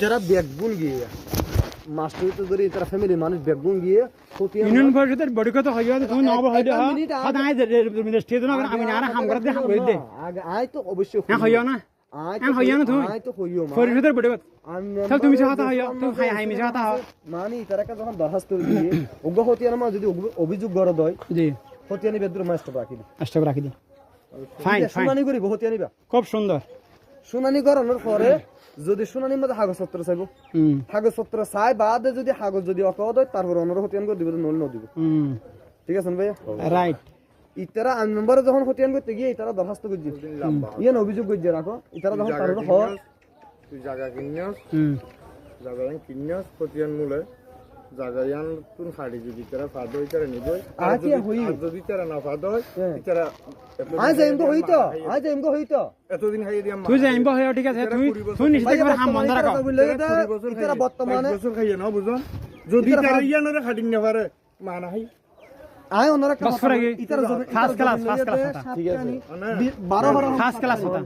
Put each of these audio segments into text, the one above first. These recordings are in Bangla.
যারা বেগুন গিয়ে মাস্টার তো ধরে তারা ফ্যামিলি মানুষ বেগুন গিয়ে ইউনিয়ন পরিষদের বডিকত হইয়া তুমি নব হইদে হাত আই স্টেজ না আমি না হাম করে দে হাম করে দে আগে আই তো অবশ্যই না হইয়া না আই হইয়া না তুমি আই তো হইও মা পরিষদের বডিকত তাহলে তুমি সাথে হইয়া তুমি হাই হাই মিছা হাত মানে তারা যখন দরখাস্ত দিয়ে অজ্ঞ হতিয়ার মা যদি অভিযোগ গড় দয় জি হতিয়ানি বেদ্র মাস্টার রাখি দি স্টক রাখি দি ফাইন ফাইন শুনানি করি হতিয়ানি বা খুব সুন্দর শুনানি করানোর পরে যদি শুনানির মধ্যে কাগজপত্র চাইব কাগজপত্র চাই বাদে যদি কাগজ যদি অকদ হয় তারপর অনর হতিয়ান করে দিব নল নদিব ঠিক আছে ভাইয়া রাইট ইতারা আইন মেম্বারে যখন হতিয়ান করতে গিয়ে ইতারা দরখাস্ত করছে ইয়ান অভিযোগ করছে রাখো ইতারা যখন তার হয় তুই জায়গা কিনিস জায়গা কিনিস হতিয়ান মূলে জায়গা ইয়ান তুন খাড়ি যদি তারা ফাদ হই তারা নিবই আর যদি তারা না ফাদ হয় তারা আজ এমগো হইতো এতদিন খাইয়ে দিয়াম তুই যাইবা হইয়া ঠিক আছে তুই নিশ্চিত করে হাম বন্ধ রাখো ইতারা বর্তমানে বছর খাইয়ে না বুঝুন যদি তারা ইয়ানরে খাটিন না পারে মানা হাই আয় ওনারা একটা বস করে ইতারা ফার্স্ট ক্লাস ঠিক আছে 12 ফার্স্ট ক্লাস হতা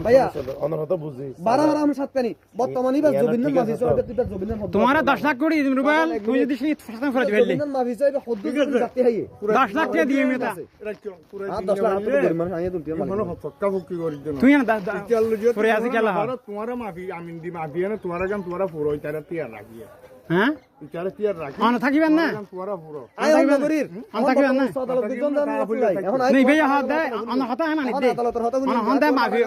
ভাইয়া অনহত বুঝি 12 আমি সাতকানি বর্তমানে বা জবিনের মাঝি চলবে তুই জবিনের তোমার 10 লাখ কোটি রুবেল তুই যদি সেই ফার্স্ট করে দিবি জবিনের মাঝি চাইবে হদ্দু যাতে হাইয়ে 10 লাখ টাকা দিয়ে মেটা এটা কি পুরো 10 লাখ তো পরিমাণ আইয়ে তুলতে মনে হক্কা ফুক্কি করি দেন তুই না পরে আছে কেলা তোমারা মাফি আমিন দি মাফি না তোমারা গাম তোমারা পুরো তারা তিয়া রাখিয়া হ্যাঁ বিচারে তিয়া রাখি অন থাকিবেন না তোমারা পুরো আয় অন্য করির অন থাকিবেন না আদালত দিজন না এখন নেই ভাইয়া হাত দে অন হতা না নিতে আদালতের হতা অন হন দে মাফি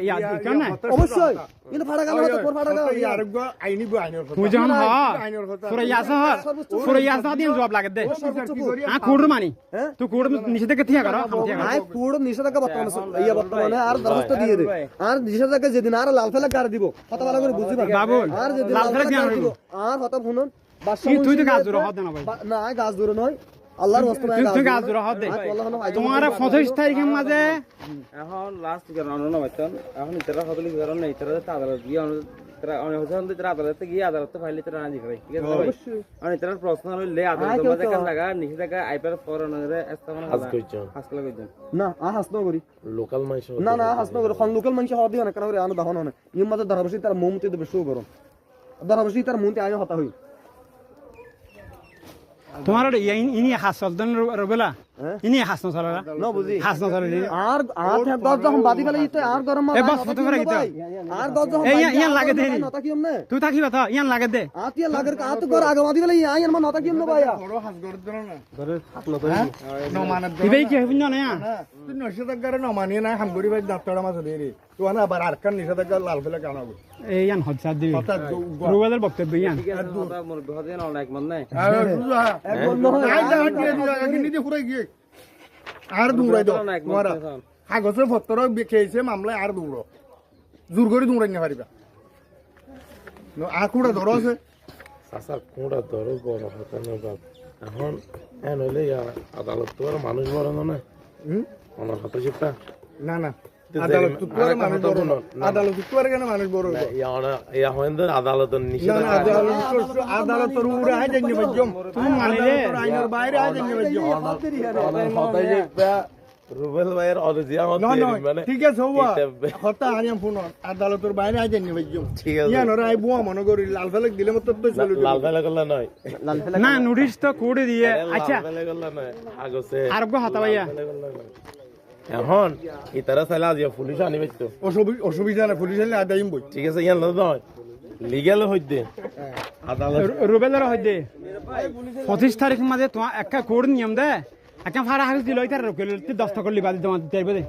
ইয়া কেন না অবশ্যই কিন্তু ফাড়া গেল হতো পর ফাড়া গেল আরোগ্য আইনি আইনের কথা তুই যখন হ পুরো ইয়াসা দিন জবাব লাগে দে আ কোড মানি তুই কোড নিষেধ কে থিয়া কর আয় কোড নিষেধাজ্ঞা বর্তমানে আর দরখাস্ত দিয়ে দে আর নিষেধাজ্ঞা যেদিন আর লাল ফেলা গাড়ি দিব কথা ভালো করে বুঝি বাবুল আর যেদিন লাল ফেলা গাড়ি দিব আর হতা শুনুন তুই তো গাছ জোড়া হদ না ভাই না গাছ দূরে নয় আল্লাহর ওয়াস্তে তুই গাছ জোড়া হদ দে তোমার 25 তারিখের মাঝে এখন লাস্ট কারণ না বাইতন এখন ইতরা হদলি কারণ না ইতরা তে আদালত গিয়ে ইতরা অনেক হজন ইতরা আদালতে গিয়ে আদালতে ফাইলে ইতরা আনি করে ঠিক আছে অবশ্যই আর ইতরা প্রশ্ন হইলে আদালত মাঝে কান লাগা নিচে জায়গা আইপার ফরনরে স্থাপন হাস কইছেন না হাসনো করি লোকাল মাইশ না হাসনো করি কোন লোকাল মানুষ হদি না কারণ আনো দাহন না ইম মাঝে ধরাবসি তার মুমতে দেবে শো করুন ধরাবসি তার মুমতে আয় হতা হই তোমার ইনি হাসল দন রবেলা ইনি হাসন চলা না বুঝি হাসন চলা আর গজ যখন বাদি ফেলে ইতে আর গরম এ বাস ফটো করে গিতা আর গজ যখন ইয়ান লাগে দে নতা কিম নে তুই থাকিবা তো ইয়ান লাগে দে আতিয়া লাগের কা তো গর আগে বাদি ফেলে আইন মা নতা কিম নে ভাইয়া বড় হাস গর দেন না গরে হাত লতো ন মানব দিবেই কি হবিন না তুই নিষেধাজ্ঞারে ন মানিয়ে না হামগরি ভাই দাঁতড়া মাছ দেরি তুই না আবার আরকান নিষেধাজ্ঞা লাল ফেলে কানাবো এই ইয়ান হজ্জা দিবি রুবেলের বক্তব্য ইয়ান কথা মোর বিহদেন অনেক মন নাই আর দৌড়াই দাও তোমারা কাগজের পত্র খেয়েছে মামলায় আর দৌড়ো জোর করে দৌড়াই না পারিবা আর কুড়া ধরো আছে কুড়া ধরো বড় হতো না বাপ এখন নইলে আদালত তো আর মানুষ বড় না অনার হাতে চিপটা না না আদালত মানুষ বড় আদালতের নিষেধ আদালতের উপরে আয় জানি বাজ্যম তুমি মানিলে আইনের বাইরে আয় জানি বাজ্যম রুবেল ভাইয়ের অরিজিয়া মানে ঠিক আছে হতা আনিয়াম ফোন আদালতের বাইরে আয় জানি বাজ্যম ঠিক আছে ইয়ানরা আই বুয়া মনে করি লাল ফেলে দিলে মত তো চলে লাল ফেলে করলে নয় না নোটিশ তো কোডে দিয়ে আচ্ছা লাল ফেলে করলে নয় আগসে আর গো হাতা ভাইয়া এখন ইতারা চাইলে আজি পুলিশ আনিবে তো অসুবিধা না পুলিশ আনলে আদাইম বই ঠিক আছে ইয়ান নয় লিগ্যাল হইতে আদালত রুবেলের হইতে 25 তারিখ মাঝে তোমার একটা কোড নিয়ম দে একটা ফাড়া হাউস দিল ইতার রকেলতে 10 টাকা লিবা দিতে তোমার দেবে দে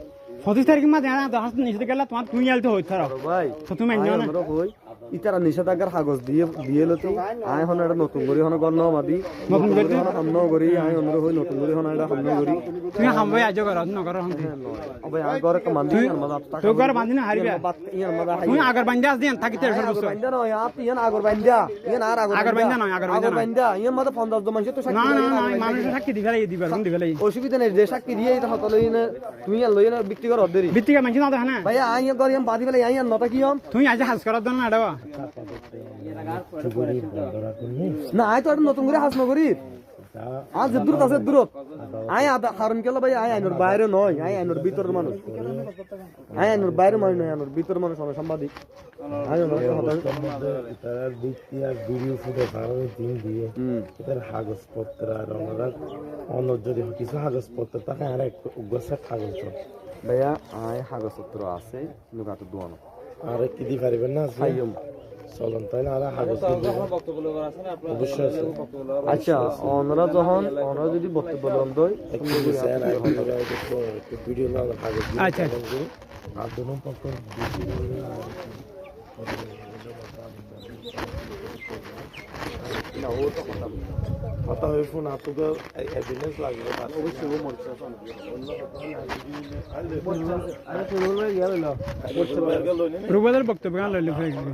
25 তারিখ মাঝে না 10 নিচে গেলা তোমার তুই আলতে হইছ ভাই তো তুমি জানো না আমরা কই ইতারা নিষেধাজ্ঞার কাগজ দিয়ে লতো আয় হন এটা নতুন করি হন গণ বাদি নতুন করি সামনে করি আয় অন্য হই নতুন করি হন এটা সামনে করি তুমি হামবাই আজ করো ন করো হন অবে আয় গরে কমান্দি ইয়ার মজা তো ঘর বাঁধি না হারিবা ইয়ার মজা তুমি আগর বাঁধি আস দেন থাকিতে সর্বস্ব বান্দা নয় আপ ইয়ান আগর বান্দা ইয়ান আর আগর বাঁধি নয় আগর বান্দা ইয়ান মজা 50 জন মানুষ তো না না না মানুষ সাক্ষী দিবেলাই দিবার কোন দিবেলাই অসুবিধা নেই যে সাক্ষী দিয়ে এটা হতলই না তুমি ইয়ান লই না বিক্রি কর অদেরি বিত্তিকা মানুষ না দেখে না ভাই আয় গর ইয়ান বাদি ফেলে আয় নতা কি হম তুমি আজ হাস করার জন্য আডাবা না আয় তো নতুন করে হাস নগরী আজ দূরত আছে দূরত আই আদা হারুন কেলা ভাই আই আইনোর বাইরে নয় আই আইনোর ভিতরের মানুষ আই আইনোর বাইরে মানুষ নয় আইনোর ভিতরের মানুষ আমি সাংবাদিক তার ব্যক্তি আর ভিডিও ফুটে ভালো দিন দিয়ে এটার কাগজপত্র আর ওনারা অন্য যদি কিছু কাগজপত্র তাকে আর এক উগ্রসার কাগজ ভাইয়া আই কাগজপত্র আছে নুকাতে দোয়ানো আর কি দি পারিবেন না চলন তাই না আর কাগজ বক্তব্য লোক আছে না আপনার অবশ্যই আছে আচ্ছা ওনারা যখন ওনারা যদি বক্তব্য দেন দই ভিডিও না কাগজ আচ্ছা আর দুনো পক্ষ কথা হয়ে ফোন আপনাকে এভিডেন্স লাগবে অবশ্যই রুবাদের বক্তব্য গান লইলে হয়ে গেল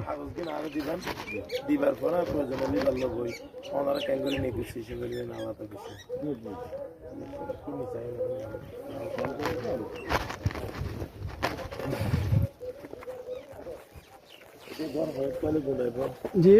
দিবার পর প্রয়োজন দিবার লোক ওই ওনারা ক্যাঙ্গুলি নেগোসিয়েশন করবেন আলাদা কিছু জি